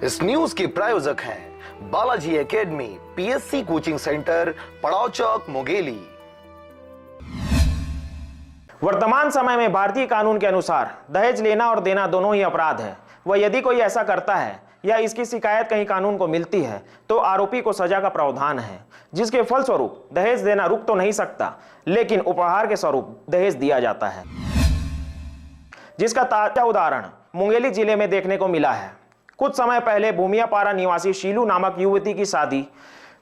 इस न्यूज के प्रायोजक हैं Balaji academy PSC coaching centre, पड़ाव चौक, मुंगेली। वर्तमान समय में भारतीय कानून के अनुसार दहेज लेना और देना दोनों ही अपराध है। वह यदि कोई ऐसा करता है या इसकी शिकायत कहीं कानून को मिलती है तो आरोपी को सजा का प्रावधान है, जिसके फलस्वरूप दहेज देना रुक तो नहीं सकता, लेकिन उपहार के स्वरूप दहेज दिया जाता है, जिसका ताजा उदाहरण मुंगेली जिले में देखने को मिला है। कुछ समय पहले भूमियापारा निवासी शीलू नामक युवती की शादी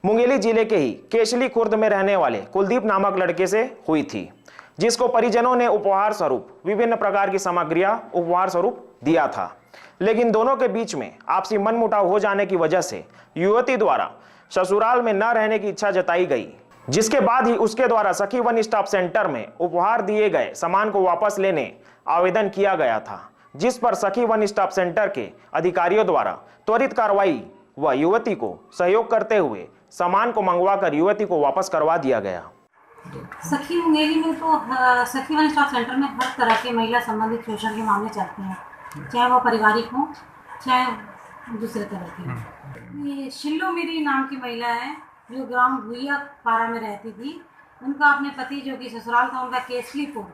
मुंगेली जिले के ही केशली खुर्द में रहने वाले कुलदीप नामक लड़के से हुई थी, जिसको परिजनों ने उपहार स्वरूप विभिन्न प्रकार की सामग्रियां उपहार स्वरूप दिया था। लेकिन दोनों के बीच में आपसी मनमुटाव हो जाने की वजह से युवती द्वारा ससुराल में न रहने की इच्छा जताई गई, जिसके बाद ही उसके द्वारा सखी वन स्टॉप सेंटर में उपहार दिए गए सामान को वापस लेने आवेदन किया गया था, जिस पर सखी वन स्टॉप सेंटर के अधिकारियों द्वारा त्वरित कार्रवाई व युवती को सहयोग करते हुए सामान को मंगवाकर युवती को वापस करवा दिया गया। सखी मुंगेली में तो सखी वन स्टॉप सेंटर में हर तरह के महिला संबंधित शोषण के मामले चलते हैं, चाहे वो पारिवारिक हो चाहे दूसरे तरह के। ये शिल्लू मेरी नाम की महिला है जो ग्राम भूमियापारा में रहती थी। उनका अपने पति जो कि ससुराल था उनका केसलीपुर,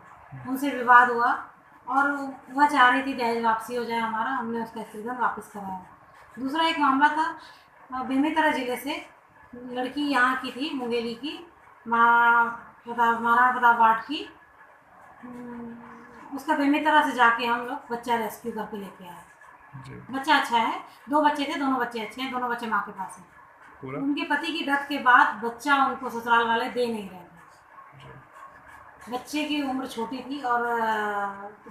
उनसे विवाद हुआ और वह चाह रही थी दहेज वापसी हो जाए हमारा। हमने उसका स्त्रीधन वापस कराया। दूसरा एक मामला था बेमेतरा जिले से, लड़की यहाँ की थी मुंगेली की, महाराणा प्रताप वार्ड की। उसका बेमेतरा से जाके हम लोग बच्चा रेस्क्यू करके लेके आए। बच्चा अच्छा है, 2 बच्चे थे, दोनों बच्चे अच्छे हैं, दोनों बच्चे माँ के पास हैं। उनके पति की डेथ के बाद बच्चा उनको ससुराल वाले दे नहीं रहे थे। बच्चे की उम्र छोटी थी और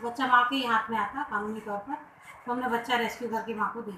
बच्चा माँ के ही हाथ में आता कानूनी तौर पर, तो हमने बच्चा रेस्क्यू करके माँ को दिया।